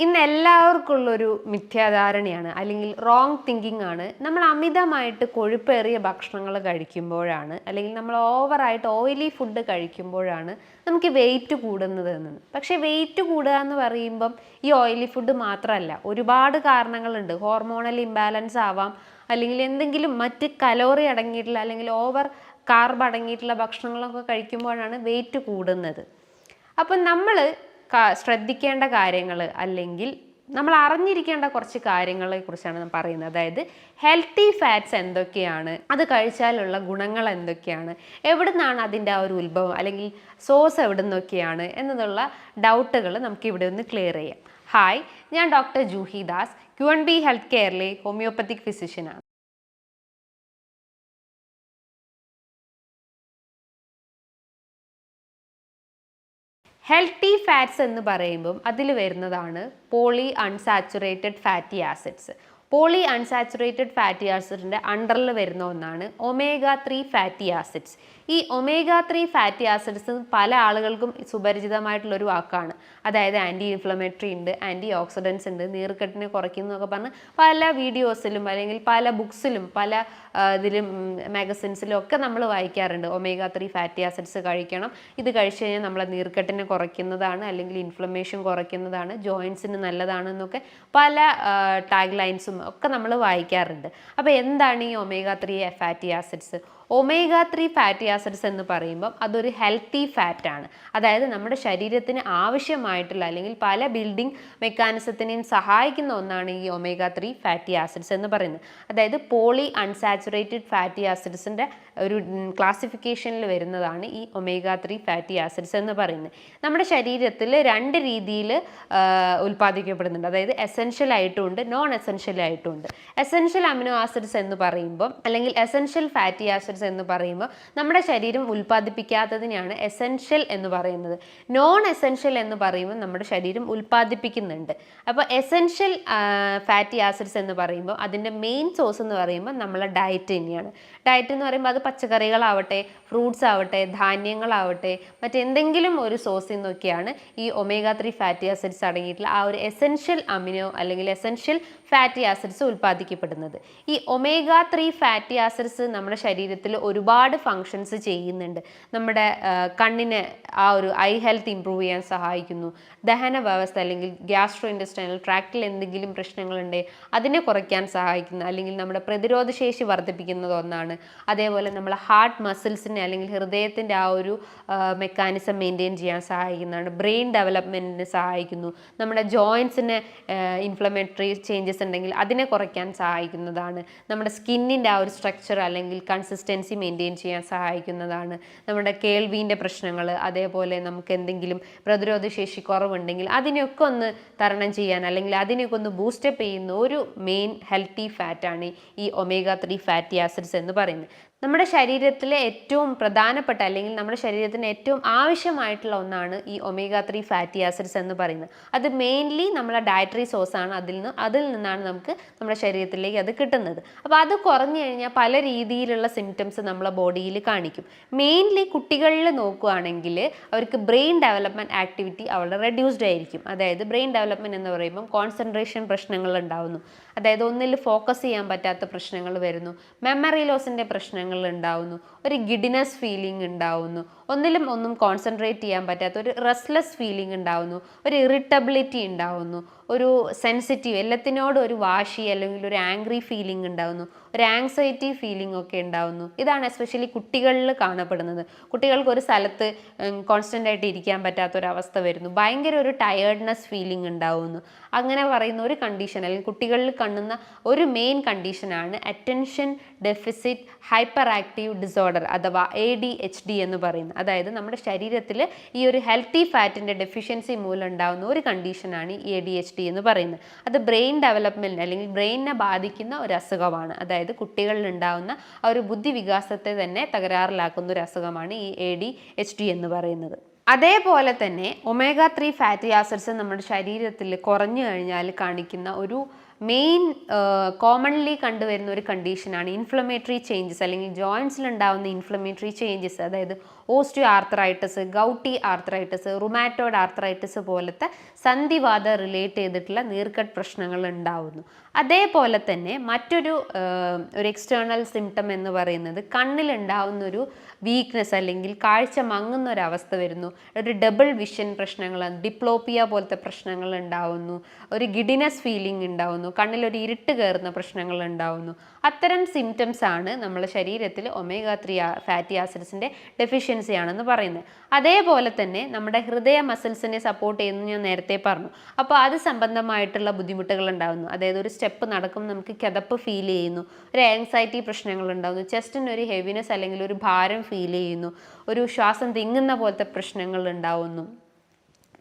ഇന്ന് എല്ലാവർക്കുള്ളൊരു മിഥ്യാധാരണയാണ് അല്ലെങ്കിൽ wrong thinking ആണ്. നമ്മൾ അമിതമായിട്ട് കൊഴുപ്പേറിയ ഭക്ഷണങ്ങൾ കഴിക്കുമ്പോഴാണ് അല്ലെങ്കിൽ നമ്മൾ ഓവറായിട്ട് ഓയിലി ഫുഡ് കഴിക്കുമ്പോഴാണ് നമുക്ക് വെയിറ്റ് കൂടുന്നത് എന്ന്. പക്ഷേ വെയിറ്റ് കൂടുക എന്ന് പറയുമ്പം ഈ ഓയിലി ഫുഡ് മാത്രമല്ല, ഒരുപാട് കാരണങ്ങളുണ്ട്. ഹോർമോണൽ ഇംബാലൻസ് ആവാം, അല്ലെങ്കിൽ എന്തെങ്കിലും മറ്റ് കലോറി അടങ്ങിയിട്ടുള്ള അല്ലെങ്കിൽ ഓവർ കാർബ് അടങ്ങിയിട്ടുള്ള ഭക്ഷണങ്ങളൊക്കെ കഴിക്കുമ്പോഴാണ് വെയിറ്റ് കൂടുന്നത്. അപ്പം നമ്മൾ ശ്രദ്ധിക്കേണ്ട കാര്യങ്ങൾ അല്ലെങ്കിൽ നമ്മൾ അറിഞ്ഞിരിക്കേണ്ട കുറച്ച് കാര്യങ്ങളെ കുറിച്ചാണ് ഞാൻ പറയുന്നത്. അതായത് ഹെൽത്തി ഫാറ്റ്സ് എന്തൊക്കെയാണ്, അത് കഴിച്ചാലുള്ള ഗുണങ്ങൾ എന്തൊക്കെയാണ്, എവിടെ നിന്നാണ് അതിൻ്റെ ആ ഒരു ഉത്ഭവം അല്ലെങ്കിൽ സോഴ്സ് എവിടെ നിന്നൊക്കെയാണ് എന്നുള്ള ഡൗട്ടുകൾ നമുക്ക് ഇവിടെ ഒന്ന് ക്ലിയർ ചെയ്യാം. ഹായ്, ഞാൻ doctor Juhi Das, QNB health കെയറിലെ ഹോമിയോപ്പത്തിക് ഫിസിഷ്യനാണ്. ഹെൽത്തി ഫാറ്റ്സ് എന്ന് പറയുമ്പം അതിൽ വരുന്നതാണ് poly unsaturated fatty acids. Poly unsaturated fatty ആസിഡിൻ്റെ അണ്ടറിൽ വരുന്ന ഒന്നാണ് ഒമേഗ 3 ഫാറ്റി ആസിഡ്സ്. ഈ ഒമേഗ 3 ഫാറ്റി ആസിഡ്സ് പല ആളുകൾക്കും സുപരിചിതമായിട്ടുള്ളൊരു വാക്കാണ്. അതായത് ആൻറ്റി ഇൻഫ്ലമേറ്ററി ഉണ്ട്, ആൻറ്റി ഓക്സിഡൻസ് ഉണ്ട്, നീർക്കെട്ടിനെ കുറയ്ക്കുന്നതൊക്കെ പറഞ്ഞ് പല വീഡിയോസിലും അല്ലെങ്കിൽ പല ബുക്സിലും പല ഇതിലും മാഗസിൻസിലും ഒക്കെ നമ്മൾ വായിക്കാറുണ്ട്. ഒമേഗ 3 ഫാറ്റി ആസിഡ്സ് കഴിക്കണം, ഇത് കഴിച്ചു കഴിഞ്ഞാൽ നമ്മളെ നീർക്കെട്ടിനെ കുറയ്ക്കുന്നതാണ് അല്ലെങ്കിൽ ഇൻഫ്ലമേഷൻ കുറയ്ക്കുന്നതാണ്, ജോയിൻസിന് നല്ലതാണ് എന്നൊക്കെ പല ടാഗ് ലൈൻസും ഒക്കെ നമ്മൾ വായിക്കാറുണ്ട്. അപ്പോൾ എന്താണ് ഈ omega 3 fatty acids? Omega 3 fatty acids എന്ന് പറയുമ്പം അതൊരു ഹെൽത്തി ഫാറ്റാണ്. അതായത് നമ്മുടെ ശരീരത്തിന് ആവശ്യമായിട്ടുള്ള അല്ലെങ്കിൽ പല ബിൽഡിംഗ് മെക്കാനിസത്തിനെയും സഹായിക്കുന്ന ഒന്നാണ് ഈ ഒമേഗ 3 ഫാറ്റി ആസിഡ്സ് എന്ന് പറയുന്നത്. അതായത് പോളി അൺസാച്ചുറേറ്റഡ് ഫാറ്റി ആസിഡ്സിൻ്റെ ഒരു ക്ലാസിഫിക്കേഷനിൽ വരുന്നതാണ് ഈ ഒമേഗ 3 ഫാറ്റി ആസിഡ്സ് എന്ന് പറയുന്നത്. നമ്മുടെ ശരീരത്തിൽ രണ്ട് രീതിയിൽ ഉൽപ്പാദിക്കപ്പെടുന്നുണ്ട്. അതായത് എസെൻഷ്യൽ ആയിട്ടുമുണ്ട്, നോൺ എസെൻഷ്യൽ ആയിട്ടുമുണ്ട്. എസെൻഷ്യൽ അമിനോ ആസിഡ്സ് എന്ന് പറയുമ്പം അല്ലെങ്കിൽ എസെൻഷ്യൽ ഫാറ്റി ആസിഡ്സ് എന്ന് പറയുമ്പോൾ നമ്മുടെ ശരീരം ഉൽപ്പാദിപ്പിക്കാത്തതിനെയാണ് എസെൻഷ്യൽ എന്ന് പറയുന്നത്. നോൺ എസെൻഷ്യൽ എന്ന് പറയുമ്പോൾ നമ്മുടെ ശരീരം ഉൽപ്പാദിപ്പിക്കുന്നുണ്ട്. അപ്പോൾ എസെൻഷ്യൽ ഫാറ്റി ആസിഡ്സ് എന്ന് പറയുമ്പോൾ അതിൻ്റെ മെയിൻ സോഴ്സ് എന്ന് പറയുമ്പോൾ നമ്മളെ ഡയറ്റ് തന്നെയാണ്. ഡയറ്റ് എന്ന് പറയുമ്പോൾ അത് പച്ചക്കറികളാവട്ടെ, ഫ്രൂട്ട്സ് ആവട്ടെ, ധാന്യങ്ങളാവട്ടെ, മറ്റെന്തെങ്കിലും ഒരു സോഴ്സിൽ നിന്നൊക്കെയാണ് ഈ ഒമേഗ 3 ഫാറ്റി ആസിഡ്സ് അടങ്ങിയിട്ടുള്ള ആ ഒരു എസെൻഷ്യൽ അമിനോ അല്ലെങ്കിൽ എസെൻഷ്യൽ ഫാറ്റി ആസിഡ്സ് ഉൽപ്പാദിക്കപ്പെടുന്നത്. ഈ ഒമേഗ 3 ഫാറ്റി ആസിഡ്സ് നമ്മുടെ ശരീരത്തിൽ ഒരുപാട് ഫങ്ഷൻസ് ചെയ്യുന്നുണ്ട്. നമ്മുടെ കണ്ണിന് ആ ഒരു ഐ ഹെൽത്ത് ഇംപ്രൂവ് ചെയ്യാൻ സഹായിക്കുന്നു. ദഹന വ്യവസ്ഥ അല്ലെങ്കിൽ ഗ്യാസ്ട്രോ ഇൻറ്റെസ്റ്റൈനൽ ട്രാക്റ്റിൽ എന്തെങ്കിലും പ്രശ്നങ്ങളുണ്ടെങ്കിൽ അതിനെ കുറയ്ക്കാൻ സഹായിക്കുന്നു, അല്ലെങ്കിൽ നമ്മുടെ പ്രതിരോധ ശേഷി വർദ്ധിപ്പിക്കുന്നത് ഒന്നാണ്. അതേപോലെ നമ്മളെ ഹാർട്ട് മസിൽസിനെ അല്ലെങ്കിൽ ഹൃദയത്തിൻ്റെ ആ ഒരു മെക്കാനിസം മെയിൻറ്റെയിൻ ചെയ്യാൻ സഹായിക്കുന്നതാണ്. ബ്രെയിൻ ഡെവലപ്മെൻറ്റിന് സഹായിക്കുന്നു. നമ്മുടെ ജോയിൻസിന് ഇൻഫ്ലമേറ്ററി ചേഞ്ചസ് ഉണ്ടെങ്കിൽ അതിനെ കുറയ്ക്കാൻ സഹായിക്കുന്നതാണ്. നമ്മുടെ സ്കിന്നിൻ്റെ ആ ഒരു സ്ട്രക്ചർ അല്ലെങ്കിൽ കൺസിസ്റ്റൻസി മെയിൻറ്റെയിൻ ചെയ്യാൻ സഹായിക്കുന്നതാണ്. നമ്മുടെ കേൾവിൻ്റെ പ്രശ്നങ്ങൾ, അതേപോലെ നമുക്ക് എന്തെങ്കിലും പ്രതിരോധ ശേഷി കുറവുണ്ടെങ്കിൽ അതിനെയൊക്കെ ഒന്ന് തരണം ചെയ്യാൻ അല്ലെങ്കിൽ അതിനെയൊക്കെ ഒന്ന് ബൂസ്റ്റപ്പ് ചെയ്യുന്ന ഒരു മെയിൻ ഹെൽത്തി ഫാറ്റാണ് ഈ ഒമേഗ 3 ഫാറ്റി ആസിഡ്സ് എന്ന് പറയുന്നത്. നമ്മുടെ ശരീരത്തിലെ ഏറ്റവും പ്രധാനപ്പെട്ട അല്ലെങ്കിൽ നമ്മുടെ ശരീരത്തിന് ഏറ്റവും ആവശ്യമായിട്ടുള്ള ഒന്നാണ് ഈ ഒമേഗ 3 ഫാറ്റി ആസിഡ്സ് എന്ന് പറയുന്നത്. അത് മെയിൻലി നമ്മളെ ഡയറ്ററി സോഴ്സാണ്. അതിൽ നിന്നാണ് നമുക്ക് നമ്മുടെ ശരീരത്തിലേക്ക് അത് കിട്ടുന്നത്. അപ്പോൾ അത് കുറഞ്ഞു കഴിഞ്ഞാൽ പല രീതിയിലുള്ള സിംറ്റംസ് നമ്മളെ ബോഡിയിൽ കാണിക്കും. മെയിൻലി കുട്ടികളിൽ നോക്കുകയാണെങ്കിൽ അവർക്ക് ബ്രെയിൻ ഡെവലപ്മെൻറ്റ് ആക്ടിവിറ്റി അവിടെ റെഡ്യൂസ്ഡ് ആയിരിക്കും. അതായത് ബ്രെയിൻ ഡെവലപ്മെൻറ്റ് എന്ന് പറയുമ്പം കോൺസെൻട്രേഷൻ പ്രശ്നങ്ങൾ ഉണ്ടാവുന്നു. അതായത് ഒന്നിൽ ഫോക്കസ് ചെയ്യാൻ പറ്റാത്ത പ്രശ്നങ്ങൾ വരുന്നു, മെമ്മറി ലോസിൻ്റെ പ്രശ്നങ്ങൾ ഉണ്ടാവുന്നു, ഒരു ഗിഡിനെസ് ഫീലിംഗ് ഉണ്ടാവുന്നു, ഒന്നിലും ഒന്നും കോൺസെൻട്രേറ്റ് ചെയ്യാൻ പറ്റാത്ത ഒരു റെസ്റ്റ്ലെസ് ഫീലിംഗ് ഉണ്ടാവുന്നു, ഒരു ഇറിറ്റബിലിറ്റി ഉണ്ടാവുന്നു, ഒരു സെൻസിറ്റീവ് എല്ലാത്തിനോടും ഒരു വാശി അല്ലെങ്കിൽ ഒരു ആംഗ്രി ഫീലിംഗ് ഉണ്ടാവുന്നു, ഒരു ആങ്സൈറ്റി ഫീലിംഗ് ഒക്കെ ഉണ്ടാവുന്നു. ഇതാണ് എസ്പെഷ്യലി കുട്ടികളിൽ കാണപ്പെടുന്നത്. കുട്ടികൾക്ക് ഒരു സ്ഥലത്ത് കോൺസ്റ്റൻ്റ് ആയിട്ട് ഇരിക്കാൻ പറ്റാത്തൊരവസ്ഥ വരുന്നു, ഭയങ്കര ഒരു ടയേർഡ്നെസ് ഫീലിംഗ് ഉണ്ടാവുന്നു. അങ്ങനെ പറയുന്ന ഒരു കണ്ടീഷൻ അല്ലെങ്കിൽ കുട്ടികളിൽ കാണുന്ന ഒരു മെയിൻ കണ്ടീഷനാണ് attention deficit hyper active disorder അഥവാ ADHD എന്ന് പറയുന്നത്. അതായത് നമ്മുടെ ശരീരത്തിൽ ഈ ഒരു ഹെൽത്തി ഫാറ്റിൻ്റെ ഡെഫിഷ്യൻസി മൂലം ഉണ്ടാകുന്ന ഒരു കണ്ടീഷനാണ് ഈ ADHD എന്ന് പറയുന്നത്. അത് ബ്രെയിൻ ഡെവലപ്മെൻറ്റ് അല്ലെങ്കിൽ ബ്രെയിനിനെ ബാധിക്കുന്ന ഒരു അസുഖമാണ്. അതായത് കുട്ടികളിൽ ഉണ്ടാകുന്ന ആ ഒരു ബുദ്ധി വികാസത്തെ തന്നെ തകരാറിലാക്കുന്ന ഒരു അസുഖമാണ് ഈ ADHD എന്ന് പറയുന്നത്. അതേപോലെ തന്നെ ഒമേഗ 3 ഫാറ്റി ആസിഡ്സ് നമ്മുടെ ശരീരത്തിൽ കുറഞ്ഞു കഴിഞ്ഞാൽ കാണിക്കുന്ന ഒരു മെയിൻ കോമൺലി കണ്ടുവരുന്ന ഒരു കണ്ടീഷനാണ് ഇൻഫ്ലമേറ്ററി ചേഞ്ചസ് അല്ലെങ്കിൽ ജോയിൻസിലുണ്ടാവുന്ന ഇൻഫ്ലമേറ്ററി ചേഞ്ചസ്, അതായത് osteo arthritis, gouty arthritis, rheumatoid arthritis പോലത്തെ സന്ധിവാത റിലേറ്റ് ചെയ്തിട്ടുള്ള നീർക്കെട്ട് പ്രശ്നങ്ങൾ ഉണ്ടാവുന്നു. അതേപോലെ തന്നെ മറ്റൊരു ഒരു എക്സ്റ്റേണൽ സിംറ്റം എന്ന് പറയുന്നത് കണ്ണിലുണ്ടാവുന്ന ഒരു വീക്ക്നെസ് അല്ലെങ്കിൽ കാഴ്ച മങ്ങുന്ന ഒരു അവസ്ഥ വരുന്നു, ഒരു ഡബിൾ വിഷൻ പ്രശ്നങ്ങൾ, ഡിപ്ലോപ്പിയ പോലത്തെ പ്രശ്നങ്ങൾ ഉണ്ടാവുന്നു, ഒരു ഗിഡിനസ് ഫീലിംഗ് ഉണ്ടാവുന്നു, കണ്ണിലൊരു ഇരുട്ട് കയറുന്ന പ്രശ്നങ്ങൾ ഉണ്ടാവുന്നു. അത്തരം സിംറ്റംസ് ആണ് നമ്മുടെ ശരീരത്തിൽ ഒമേഗ 3 ഫാറ്റി ആസിഡ്സിൻ്റെ ഡെഫിഷ്യൻസി ആണെന്ന് പറയുന്നത്. അതേപോലെ തന്നെ നമ്മുടെ ഹൃദയ മസിൽസിനെ സപ്പോർട്ട് ചെയ്യുന്നു ഞാൻ നേരത്തെ പറഞ്ഞു. അപ്പോൾ അത് സംബന്ധമായിട്ടുള്ള ബുദ്ധിമുട്ടുകൾ ഉണ്ടാകുന്നു. അതായത് ഒരു സ്റ്റെപ്പ് നടക്കുമ്പോൾ നമുക്ക് കിതപ്പ് ഫീൽ ചെയ്യുന്നു, ഒരു ആങ്സൈറ്റി പ്രശ്നങ്ങൾ ഉണ്ടാകുന്നു, ചെസ്റ്റിന് ഒരു ഹെവിനെസ് അല്ലെങ്കിൽ ഒരു ഭാരം ഫീൽ ചെയ്യുന്നു, ഒരു ശ്വാസം തിങ്ങുന്ന പോലത്തെ പ്രശ്നങ്ങൾ ഉണ്ടാവുന്നു,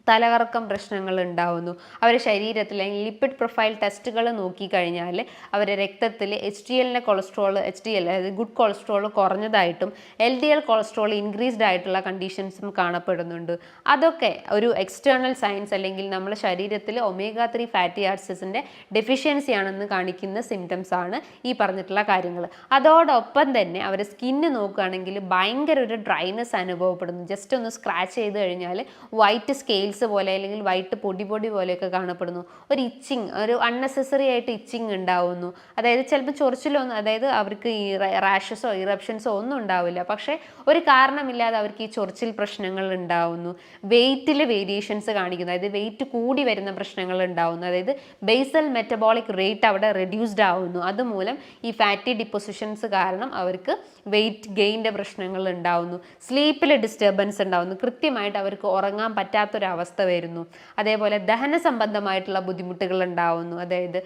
തലകറക്കം പ്രശ്നങ്ങൾ ഉണ്ടാവുന്നു. അവരുടെ ശരീരത്തിൽ അല്ലെങ്കിൽ ലിപ്പിഡ് പ്രൊഫൈൽ ടെസ്റ്റുകൾ നോക്കിക്കഴിഞ്ഞാൽ അവരുടെ രക്തത്തിൽ HDLൻ്റെ കൊളസ്ട്രോൾ, HDL അതായത് ഗുഡ് കൊളസ്ട്രോൾ കുറഞ്ഞതായിട്ടും LDL കൊളസ്ട്രോൾ ഇൻക്രീസ്ഡ് ആയിട്ടുള്ള കണ്ടീഷൻസും കാണപ്പെടുന്നുണ്ട്. അതൊക്കെ ഒരു എക്സ്റ്റേണൽ സയൻസ് അല്ലെങ്കിൽ നമ്മുടെ ശരീരത്തിൽ ഒമേഗ 3 ഫാറ്റി ആസിഡ്സിൻ്റെ ഡെഫിഷ്യൻസി ആണെന്ന് കാണിക്കുന്ന സിംറ്റംസ് ആണ് ഈ പറഞ്ഞിട്ടുള്ള കാര്യങ്ങൾ. അതോടൊപ്പം തന്നെ അവർ സ്കിന്ന് നോക്കുകയാണെങ്കിൽ ഭയങ്കര ഒരു ഡ്രൈനെസ് അനുഭവപ്പെടുന്നു. ജസ്റ്റ് ഒന്ന് സ്ക്രാച്ച് ചെയ്ത് കഴിഞ്ഞാൽ വൈറ്റ് സ്കെയിൽസ് പോലെ അല്ലെങ്കിൽ വൈറ്റ് പൊടി പോലെയൊക്കെ കാണപ്പെടുന്നു. ഒരു ഇച്ചിങ്, ഒരു അൺനെസസറി ആയിട്ട് ഇച്ചിങ് ഉണ്ടാവുന്നു. അതായത് ചിലപ്പോൾ ചൊറിച്ചിലൊന്നും, അതായത് അവർക്ക് ഈ റാഷസോ ഇറപ്ഷൻസോ ഒന്നും ഉണ്ടാവില്ല, പക്ഷേ ഒരു കാരണമില്ലാതെ അവർക്ക് ഈ ചൊറിച്ചിൽ പ്രശ്നങ്ങൾ ഉണ്ടാവുന്നു. വെയിറ്റിൽ വേരിയേഷൻസ് കാണിക്കുന്നു, അതായത് വെയിറ്റ് കൂടി വരുന്ന പ്രശ്നങ്ങൾ ഉണ്ടാവുന്നു, അതായത് ബേസൽ മെറ്റബോളിക് റേറ്റ് അവിടെ റെഡ്യൂസ്ഡ് ആവുന്നു. അതുമൂലം ഈ ഫാറ്റി ഡിപ്പോസിഷൻസ് കാരണം അവർക്ക് വെയിറ്റ് ഗെയിൻ്റെ പ്രശ്നങ്ങൾ ഉണ്ടാവുന്നു. സ്ലീപ്പിൽ ഡിസ്റ്റർബൻസ് ഉണ്ടാവുന്നു, കൃത്യമായിട്ട് അവർക്ക് ഉറങ്ങാൻ പറ്റാത്തൊരവസ്ഥ വരുന്നു. അതേപോലെ ദഹന സംബന്ധമായിട്ടുള്ള ബുദ്ധിമുട്ടുകൾ ഉണ്ടാവുന്നു, അതായത്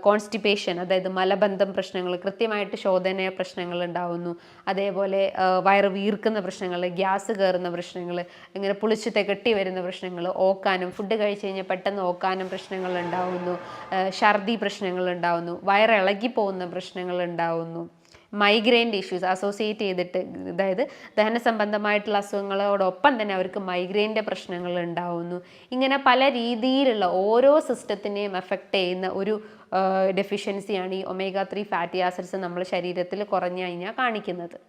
കോൺസ്റ്റിപ്പേഷൻ, അതായത് മലബന്ധം പ്രശ്നങ്ങൾ, കൃത്യമായിട്ട് ശോധന പ്രശ്നങ്ങൾ ഉണ്ടാവുന്നു. അതേപോലെ വയറ് വീർക്കുന്ന പ്രശ്നങ്ങൾ, ഗ്യാസ് കയറുന്ന പ്രശ്നങ്ങൾ, ഇങ്ങനെ പുളിച്ച് തികട്ടി വരുന്ന പ്രശ്നങ്ങൾ, ഓക്കാനും ഫുഡ് കഴിച്ച് കഴിഞ്ഞാൽ പെട്ടെന്ന് ഓക്കാനും പ്രശ്നങ്ങൾ ഉണ്ടാവുന്നു, ഛർദി പ്രശ്നങ്ങൾ ഉണ്ടാവുന്നു, വയറിളകി പോകുന്ന പ്രശ്നങ്ങൾ ഉണ്ടാവുന്നു, മൈഗ്രെയിൻ്റെ ഇഷ്യൂസ് അസോസിയേറ്റ് ചെയ്തിട്ട്, അതായത് ദഹന സംബന്ധമായിട്ടുള്ള അസുഖങ്ങളോടൊപ്പം തന്നെ അവർക്ക് മൈഗ്രെയിൻ്റെ പ്രശ്നങ്ങൾ ഉണ്ടാവുന്നു. ഇങ്ങനെ പല രീതിയിലുള്ള ഓരോ സിസ്റ്റത്തിനെയും എഫക്റ്റ് ചെയ്യുന്ന ഒരു ഡെഫിഷ്യൻസിയാണ് ഈ ഒമേഗ 3 ഫാറ്റി ആസിഡ്സ് നമ്മുടെ ശരീരത്തിൽ കുറഞ്ഞു കഴിഞ്ഞാൽ കാണിക്കുന്നത്.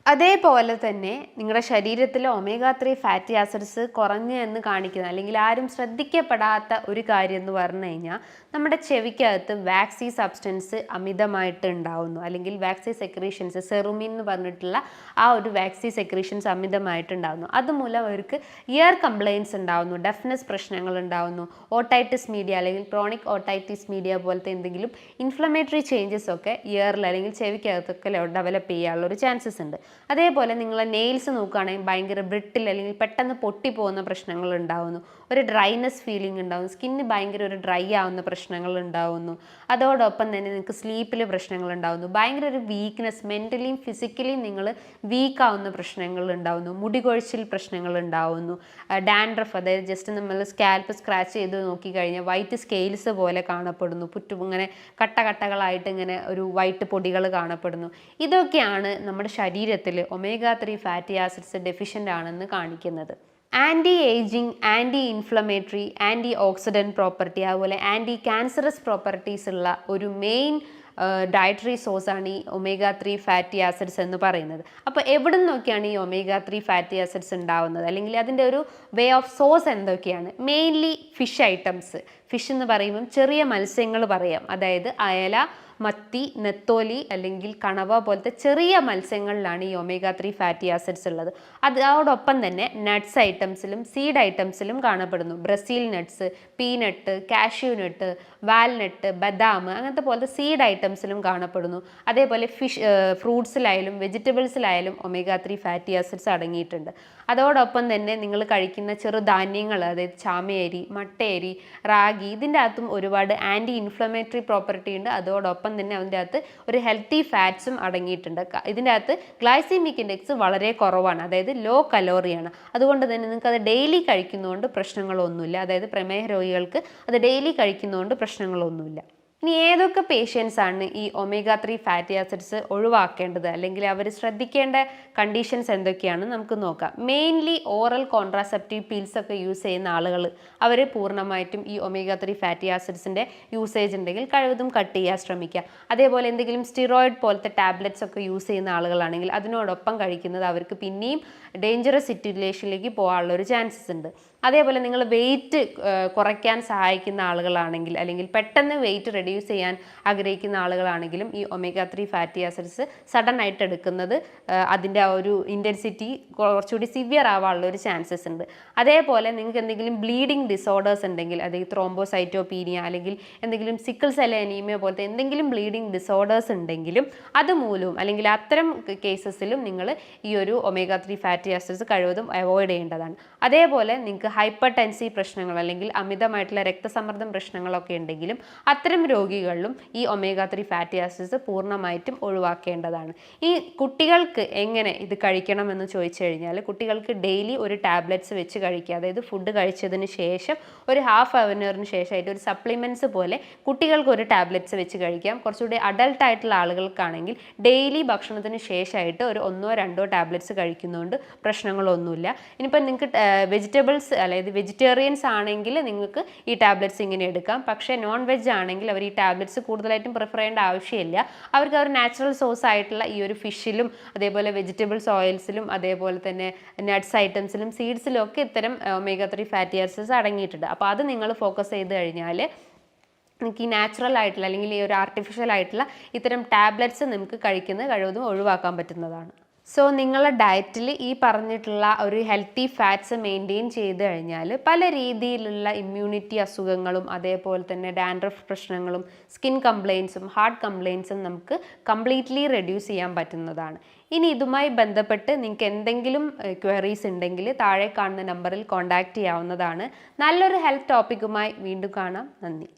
അതേപോലെ തന്നെ നിങ്ങളുടെ ശരീരത്തിൽ ഒമേഗ 3 ഫാറ്റി ആസിഡ്സ് കുറഞ്ഞു എന്ന് കാണിക്കുന്ന അല്ലെങ്കിൽ ആരും ശ്രദ്ധിക്കപ്പെടാത്ത ഒരു കാര്യം എന്ന് പറഞ്ഞു കഴിഞ്ഞാൽ നമ്മുടെ ചെവിക്കകത്ത് വാക്സി സബ്സ്റ്റൻസ് അമിതമായിട്ട് ഉണ്ടാവുന്നു, അല്ലെങ്കിൽ വാക്സി സെക്രീഷൻസ്, സെറുമിൻ എന്ന് പറഞ്ഞിട്ടുള്ള ആ ഒരു വാക്സി സെക്രീഷൻസ് അമിതമായിട്ട് ഉണ്ടാവുന്നു. അതുമൂലം അവർക്ക് ഇയർ കംപ്ലയിൻസ് ഉണ്ടാവുന്നു, ഡെഫ്നെസ് പ്രശ്നങ്ങൾ ഉണ്ടാവുന്നു, ഓട്ടൈറ്റിസ് മീഡിയ അല്ലെങ്കിൽ ക്രോണിക് ഓട്ടൈറ്റിസ് മീഡിയ പോലത്തെ എന്തെങ്കിലും ഇൻഫ്ലമേറ്ററി ചേഞ്ചസ് ഒക്കെ ഇയറിൽ അല്ലെങ്കിൽ ചെവിക്കകത്തൊക്കെ ഡെവലപ്പ് ചെയ്യാനുള്ള ഒരു ചാൻസസ് ഉണ്ട്. അതേപോലെ നിങ്ങൾ നെയിൽസ് നോക്കുകയാണെങ്കിൽ ഭയങ്കര ബ്രിട്ടിൽ അല്ലെങ്കിൽ പെട്ടെന്ന് പൊട്ടിപ്പോകുന്ന പ്രശ്നങ്ങൾ ഉണ്ടാവുന്നു, ഒരു ഡ്രൈനെസ് ഫീലിംഗ് ഉണ്ടാവുന്നു, സ്കിന്ന് ഭയങ്കര ഒരു ഡ്രൈ ആവുന്ന പ്രശ്നങ്ങൾ ഉണ്ടാവുന്നു. അതോടൊപ്പം തന്നെ നിങ്ങൾക്ക് സ്ലീപ്പിൽ പ്രശ്നങ്ങൾ ഉണ്ടാവുന്നു, ഭയങ്കര ഒരു വീക്ക്നെസ്, മെൻ്റലിയും ഫിസിക്കലിയും നിങ്ങൾ വീക്കാവുന്ന പ്രശ്നങ്ങൾ ഉണ്ടാവുന്നു, മുടികൊഴിച്ചിൽ പ്രശ്നങ്ങൾ ഉണ്ടാവുന്നു, ഡാൻഡ്രഫ്, അതായത് ജസ്റ്റ് നമ്മൾ സ്കാൽപ്പ് സ്ക്രാച്ച് ചെയ്ത് നോക്കിക്കഴിഞ്ഞാൽ വൈറ്റ് സ്കെയിൽസ് പോലെ കാണപ്പെടുന്നു, ഇങ്ങനെ കട്ടകളായിട്ട് ഇങ്ങനെ ഒരു വൈറ്റ് പൊടികൾ കാണപ്പെടുന്നു. ഇതൊക്കെയാണ് നമ്മുടെ ശരീരത്തിൽ ഒമേഗ 3 ഫാറ്റി ആസിഡ്സ് ഡെഫിഷ്യൻ്റ് ആണെന്ന് കാണിക്കുന്നത്. Anti ageing, anti inflammatory, antioxidant property, അതുപോലെ ആൻറ്റി ക്യാൻസറസ് പ്രോപ്പർട്ടീസ് ഉള്ള ഒരു മെയിൻ ഡയറ്ററി സോഴ്സാണ് ഈ ഒമേഗ 3 ഫാറ്റി ആസിഡ്സ് എന്ന് പറയുന്നത്. അപ്പോൾ എവിടെ നിന്നൊക്കെയാണ് ഈ ഒമേഗ 3 ഫാറ്റി ആസിഡ്സ് ഉണ്ടാവുന്നത്, അല്ലെങ്കിൽ അതിൻ്റെ ഒരു വേ ഓഫ് സോഴ്സ് എന്തൊക്കെയാണ്? Mainly fish items. ഫിഷ് എന്ന് പറയുമ്പം ചെറിയ മത്സ്യങ്ങൾ പറയാം, അതായത് അയല, മത്തി, നെത്തോലി അല്ലെങ്കിൽ കണവ പോലത്തെ ചെറിയ മത്സ്യങ്ങളിലാണ് ഈ ഒമേഗ 3 ഫാറ്റി ആസിഡ്സ് ഉള്ളത്. അതോടൊപ്പം തന്നെ നട്ട്സ് ഐറ്റംസിലും സീഡ് ഐറ്റംസിലും കാണപ്പെടുന്നു. Brazil nuts, peanut, cashew nut, walnut, ബദാം അങ്ങനത്തെ പോലത്തെ സീഡ് ഐറ്റംസിലും കാണപ്പെടുന്നു. അതേപോലെ ഫ്രൂട്ട്സിലായാലും വെജിറ്റബിൾസിലായാലും ഒമേഗ 3 ഫാറ്റി ആസിഡ്സ് അടങ്ങിയിട്ടുണ്ട്. അതോടൊപ്പം തന്നെ നിങ്ങൾ കഴിക്കുന്ന ചെറുധാന്യങ്ങൾ, അതായത് ചാമയരി, മട്ടയരി, റാഗി, ഇതിൻ്റെ അകത്തും ഒരുപാട് ആൻറ്റി ഇൻഫ്ലമേറ്ററി പ്രോപ്പർട്ടി ഉണ്ട്. അതോടൊപ്പം തന്നെ അതിൻ്റെ അകത്ത് ഒരു ഹെൽത്തി ഫാറ്റ്സും അടങ്ങിയിട്ടുണ്ട്. ഇതിൻ്റെ അകത്ത് ഗ്ലൈസീമിക് ഇൻഡെക്സ് വളരെ കുറവാണ്, അതായത് ലോ കലോറിയാണ്. അതുകൊണ്ട് തന്നെ നിങ്ങൾക്ക് അത് ഡെയിലി കഴിക്കുന്നതുകൊണ്ട് പ്രശ്നങ്ങളൊന്നുമില്ല. അതായത് പ്രമേഹ രോഗികൾക്ക് അത് ഡെയിലി കഴിക്കുന്നതുകൊണ്ട് പ്രശ്നങ്ങളൊന്നുമില്ല. ഇനി ഏതൊക്കെ പേഷ്യൻസ് ആണ് ഈ ഒമേഗ 3 ഫാറ്റി ആസിഡ്സ് ഒഴിവാക്കേണ്ടത് അല്ലെങ്കിൽ അവർ ശ്രദ്ധിക്കേണ്ട കണ്ടീഷൻസ് എന്തൊക്കെയാണെന്ന് നമുക്ക് നോക്കാം. മെയിൻലി ഓറൽ കോൺട്രാസെപ്റ്റീവ് പീൽസ് ഒക്കെ യൂസ് ചെയ്യുന്ന ആളുകൾ അവർ പൂർണ്ണമായിട്ടും ഈ ഒമേഗ 3 ഫാറ്റി ആസിഡ്സിൻ്റെ യൂസേജ് ഉണ്ടെങ്കിൽ കഴിവതും കട്ട് ചെയ്യാൻ ശ്രമിക്കുക. അതേപോലെ എന്തെങ്കിലും സ്റ്റിറോയിഡ് പോലത്തെ ടാബ്ലറ്റ്സ് ഒക്കെ യൂസ് ചെയ്യുന്ന ആളുകളാണെങ്കിൽ അതിനോടൊപ്പം കഴിക്കുന്നത് അവർക്ക് പിന്നെയും ഡേഞ്ചറസ് സിറ്റുവേഷനിലേക്ക് പോകാനുള്ള ഒരു ചാൻസസ് ഉണ്ട്. അതേപോലെ നിങ്ങൾ വെയിറ്റ് കുറയ്ക്കാൻ സഹായിക്കുന്ന ആളുകളാണെങ്കിൽ അല്ലെങ്കിൽ പെട്ടെന്ന് വെയിറ്റ് റെഡ്യൂസ് ചെയ്യാൻ ആഗ്രഹിക്കുന്ന ആളുകളാണെങ്കിലും ഈ ഒമേഗ 3 ഫാറ്റി ആസിഡ്സ് സഡൻ ആയിട്ട് എടുക്കുന്നത് അതിൻ്റെ ആ ഒരു ഇൻറ്റൻസിറ്റി കുറച്ചുകൂടി സിവിയർ ആവാനുള്ള ഒരു ചാൻസസ് ഉണ്ട്. അതേപോലെ നിങ്ങൾക്ക് എന്തെങ്കിലും ബ്ലീഡിങ് ഡിസോർഡേഴ്സ് ഉണ്ടെങ്കിൽ, അതായത് ത്രോംബോസൈറ്റോപീനിയ അല്ലെങ്കിൽ എന്തെങ്കിലും സിക്കിൾ സെൽ അനീമിയ പോലത്തെ എന്തെങ്കിലും ബ്ലീഡിങ് ഡിസോർഡേഴ്സ് ഉണ്ടെങ്കിലും അതുമൂലവും അല്ലെങ്കിൽ അത്തരം കേസസിലും നിങ്ങൾ ഈ ഒരു ഒമേഗ 3 ഫാറ്റി ആസിഡ്സ് കഴിവതും അവോയ്ഡ് ചെയ്യേണ്ടതാണ്. അതേപോലെ നിങ്ങൾക്ക് ഹൈപ്പർ ടെൻസീവ് പ്രശ്നങ്ങൾ അല്ലെങ്കിൽ അമിതമായിട്ടുള്ള രക്തസമ്മർദ്ദം പ്രശ്നങ്ങളൊക്കെ ഉണ്ടെങ്കിലും അത്തരം രോഗികളിലും ഈ ഒമേഗ 3 ഫാറ്റി ആസിഡ്സ് പൂർണ്ണമായിട്ടും ഒഴിവാക്കേണ്ടതാണ്. ഈ കുട്ടികൾക്ക് എങ്ങനെ ഇത് കഴിക്കണമെന്ന് ചോദിച്ചു കഴിഞ്ഞാൽ കുട്ടികൾക്ക് ഡെയിലി ഒരു ടാബ്ലറ്റ്സ് വെച്ച് കഴിക്കുക. അതായത് ഫുഡ് കഴിച്ചതിന് ശേഷം ഒരു ഹാഫ് അവറിന് ശേഷമായിട്ട് ഒരു സപ്ലിമെൻറ്റ്സ് പോലെ കുട്ടികൾക്ക് ഒരു ടാബ്ലറ്റ്സ് വെച്ച് കഴിക്കാം. കുറച്ചുകൂടി അഡൾട്ട് ആയിട്ടുള്ള ആളുകൾക്കാണെങ്കിൽ ഡെയിലി ഭക്ഷണത്തിന് ശേഷമായിട്ട് ഒരു 1-2 ടാബ്ലറ്റ്സ് കഴിക്കുന്നതുകൊണ്ട് പ്രശ്നങ്ങളൊന്നുമില്ല. ഇനിയിപ്പോൾ നിങ്ങൾക്ക് വെജിറ്റബിൾസ് അതായത് വെജിറ്റേറിയൻസ് ആണെങ്കിൽ നിങ്ങൾക്ക് ഈ ടാബ്ലറ്റ്സ് ഇങ്ങനെ എടുക്കാം. പക്ഷേ നോൺ വെജ് ആണെങ്കിൽ അവർ ഈ ടാബ്ലറ്റ്സ് കൂടുതലായിട്ടും പ്രിഫർ ചെയ്യേണ്ട ആവശ്യമില്ല. അവർക്ക് അവർ നാച്ചുറൽ സോഴ്സ് ആയിട്ടുള്ള ഈ ഒരു ഫിഷിലും അതേപോലെ വെജിറ്റബിൾസ് ഓയിൽസിലും അതേപോലെ തന്നെ നട്ട്സ് ഐറ്റംസിലും സീഡ്സിലും ഒക്കെ ഇത്തരം ഒമേഗ 3 ഫാറ്റി ആസിഡ്സ് അടങ്ങിയിട്ടുണ്ട്. അപ്പോൾ അത് നിങ്ങൾ ഫോക്കസ് ചെയ്ത് കഴിഞ്ഞാൽ നിങ്ങൾക്ക് ഈ നാച്ചുറൽ ആയിട്ടുള്ള അല്ലെങ്കിൽ ഈ ഒരു ആർട്ടിഫിഷ്യൽ ആയിട്ടുള്ള ഇത്തരം ടാബ്ലറ്റ്സ് നിങ്ങൾക്ക് കഴിക്കുന്നത് കഴിവതും ഒഴിവാക്കാൻ പറ്റുന്നതാണ്. സോ നിങ്ങളുടെ ഡയറ്റിൽ ഈ പറഞ്ഞിട്ടുള്ള ഒരു ഹെൽത്തി ഫാറ്റ്സ് മെയിൻറ്റെയിൻ ചെയ്ത് കഴിഞ്ഞാൽ പല രീതിയിലുള്ള ഇമ്മ്യൂണിറ്റി അസുഖങ്ങളും അതേപോലെ തന്നെ ഡാൻഡ്രഫ് പ്രശ്നങ്ങളും സ്കിൻ കംപ്ലയിൻസും ഹാർട്ട് കംപ്ലയിൻസും നമുക്ക് കംപ്ലീറ്റ്ലി റെഡ്യൂസ് ചെയ്യാൻ പറ്റുന്നതാണ്. ഇനി ഇതുമായി ബന്ധപ്പെട്ട് നിങ്ങൾക്ക് എന്തെങ്കിലും ക്വയറീസ് ഉണ്ടെങ്കിൽ താഴെ കാണുന്ന നമ്പറിൽ കോൺടാക്റ്റ് ചെയ്യാവുന്നതാണ്. നല്ലൊരു ഹെൽത്ത് ടോപ്പിക്കുമായി വീണ്ടും കാണാം. നന്ദി.